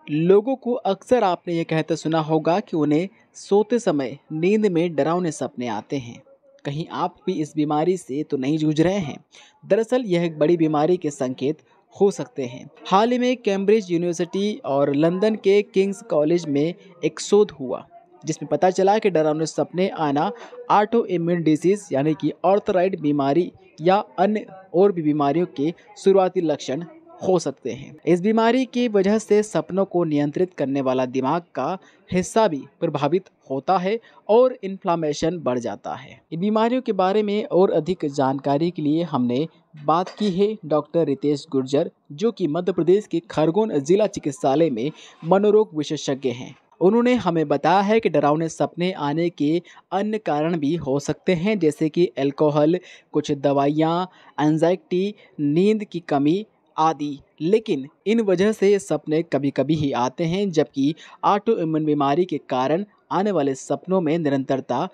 लोगों को अक्सर आपने ये कहते सुना होगा कि उन्हें सोते समय नींद में डरावने सपने आते हैं। कहीं आप भी इस बीमारी से तो नहीं जूझ रहे हैं? दरअसल यह एक बड़ी बीमारी के संकेत हो सकते हैं। हाल ही में कैम्ब्रिज यूनिवर्सिटी और लंदन के किंग्स कॉलेज में एक शोध हुआ, जिसमें पता चला कि डरावने सपने आना ऑटो इम्यून डिसीज यानी कि ऑर्थराइड बीमारी या अन्य और भी बीमारियों के शुरुआती लक्षण हो सकते हैं। इस बीमारी की वजह से सपनों को नियंत्रित करने वाला दिमाग का हिस्सा भी प्रभावित होता है और इन्फ्लामेशन बढ़ जाता है। इन बीमारियों के बारे में और अधिक जानकारी के लिए हमने बात की है डॉक्टर रितेश गुर्जर, जो कि मध्य प्रदेश के खरगोन जिला चिकित्सालय में मनोरोग विशेषज्ञ हैं। उन्होंने हमें बताया है कि डरावने सपने आने के अन्य कारण भी हो सकते हैं, जैसे कि अल्कोहल, कुछ दवाइयाँ, एंजाइटी, नींद की कमी आदि। लेकिन इन वजह से ये सपने कभी-कभी ही आते हैं, जबकि ऑटो इम्यून बीमारी के कारण आने वाले सपनों में निरंतरता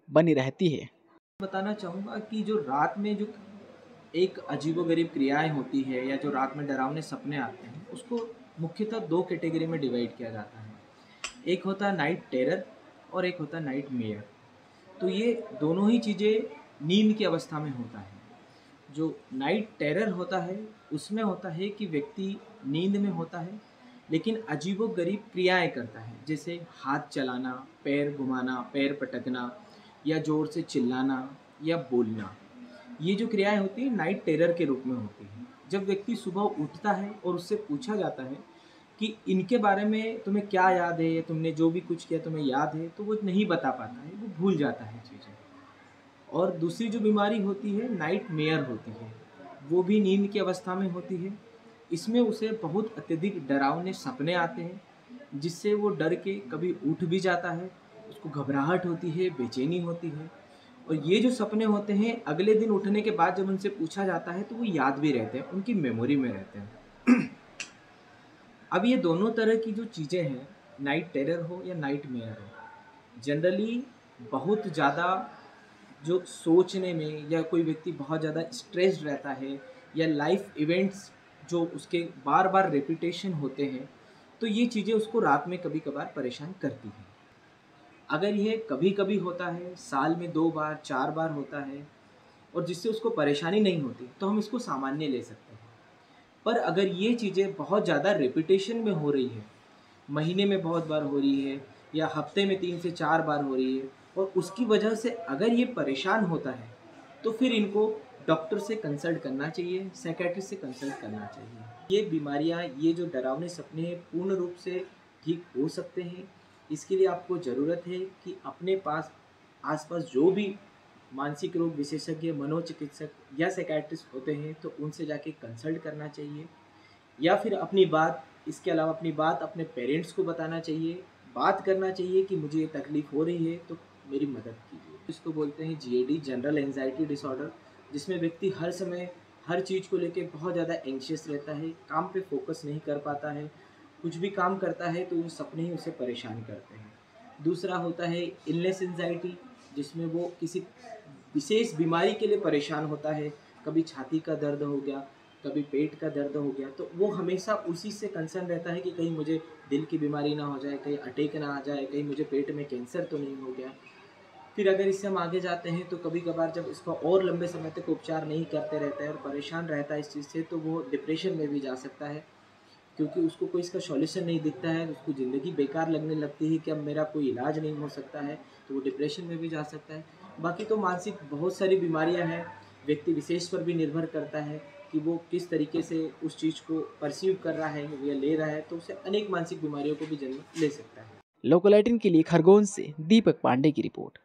बनी रहती है। बताना चाहूँगा कि जो रात में जो एक अजीबोगरीब क्रियाएँ होती है या जो रात में डरावने सपने आते हैं, उसको मुख्यतः 2 कैटेगरी में डिवाइड किया जाता है। एक होता है नाइट टेरर और एक होता है नाइट मेयर। तो ये दोनों ही चीज़ें नींद की अवस्था में होता है। जो नाइट टेरर होता है, उसमें होता है कि व्यक्ति नींद में होता है, लेकिन अजीबोगरीब क्रियाएँ करता है, जैसे हाथ चलाना, पैर घुमाना, पैर पटकना या ज़ोर से चिल्लाना या बोलना। ये जो क्रियाएँ होती हैं नाइट टेरर के रूप में होती हैं। जब व्यक्ति सुबह उठता है और उससे पूछा जाता है कि इनके बारे में तुम्हें क्या याद है या तुमने जो भी कुछ किया तुम्हें याद है, तो वो नहीं बता पाता है, वो भूल जाता है चीज़ें। और दूसरी जो बीमारी होती है नाइट मेयर होती है, वो भी नींद की अवस्था में होती है। इसमें उसे बहुत अत्यधिक डरावने सपने आते हैं, जिससे वो डर के कभी उठ भी जाता है, उसको घबराहट होती है, बेचैनी होती है। और ये जो सपने होते हैं अगले दिन उठने के बाद जब उनसे पूछा जाता है तो वो याद भी रहते हैं, उनकी मेमोरी में रहते हैं। अब ये दोनों तरह की जो चीज़ें हैं, नाइट टेरर हो या नाइट मेयर हो, जनरली बहुत ज़्यादा जो सोचने में या कोई व्यक्ति बहुत ज़्यादा स्ट्रेस्ड रहता है या लाइफ इवेंट्स जो उसके बार बार रेपिटेशन होते हैं, तो ये चीज़ें उसको रात में कभी कभार परेशान करती हैं। अगर ये कभी कभी होता है, साल में 2 बार 4 बार होता है और जिससे उसको परेशानी नहीं होती, तो हम इसको सामान्य ले सकते हैं। पर अगर ये चीज़ें बहुत ज़्यादा रेपिटेशन में हो रही है, महीने में बहुत बार हो रही है या हफ्ते में 3 से 4 बार हो रही है और उसकी वजह से अगर ये परेशान होता है, तो फिर इनको डॉक्टर से कंसल्ट करना चाहिए, साइकियाट्रिस्ट से कंसल्ट करना चाहिए। ये बीमारियाँ, ये जो डरावने सपने हैं, पूर्ण रूप से ठीक हो सकते हैं। इसके लिए आपको ज़रूरत है कि अपने पास आस-पास जो भी मानसिक रोग विशेषज्ञ, मनोचिकित्सक या साइकियाट्रिस्ट होते हैं, तो उनसे जाके कंसल्ट करना चाहिए। या फिर अपनी बात, इसके अलावा अपनी बात अपने पेरेंट्स को बताना चाहिए, बात करना चाहिए कि मुझे ये तकलीफ़ हो रही है तो मेरी मदद कीजिए। इसको बोलते हैं जीएडी, जनरल एंग्जायटी डिसऑर्डर, जिसमें व्यक्ति हर समय हर चीज़ को लेके बहुत ज़्यादा एंग्शियस रहता है, काम पे फोकस नहीं कर पाता है, कुछ भी काम करता है तो वो सपने ही उसे परेशान करते हैं। दूसरा होता है इलनेस एंग्जायटी, जिसमें वो किसी विशेष बीमारी के लिए परेशान होता है, कभी छाती का दर्द हो गया, कभी पेट का दर्द हो गया, तो वो हमेशा उसी से कंसर्न रहता है कि कहीं मुझे दिल की बीमारी ना हो जाए, कहीं अटैक ना आ जाए, कहीं मुझे पेट में कैंसर तो नहीं हो गया। फिर अगर इससे हम आगे जाते हैं तो कभी-कभार जब इसका और लंबे समय तक उपचार नहीं करते रहता है और परेशान रहता है इस चीज़ से, तो वो डिप्रेशन में भी जा सकता है, क्योंकि उसको कोई इसका सॉल्यूशन नहीं दिखता है, उसको ज़िंदगी बेकार लगने लगती है कि अब मेरा कोई इलाज नहीं हो सकता है, तो वो डिप्रेशन में भी जा सकता है। बाकी तो मानसिक बहुत सारी बीमारियाँ हैं, व्यक्ति विशेष पर भी निर्भर करता है कि वो किस तरीके से उस चीज़ को परसीव कर रहा है या ले रहा है, तो उसे अनेक मानसिक बीमारियों को भी जन्म ले सकता है। लोकल 18 के लिए खरगोन से दीपक पांडे की रिपोर्ट।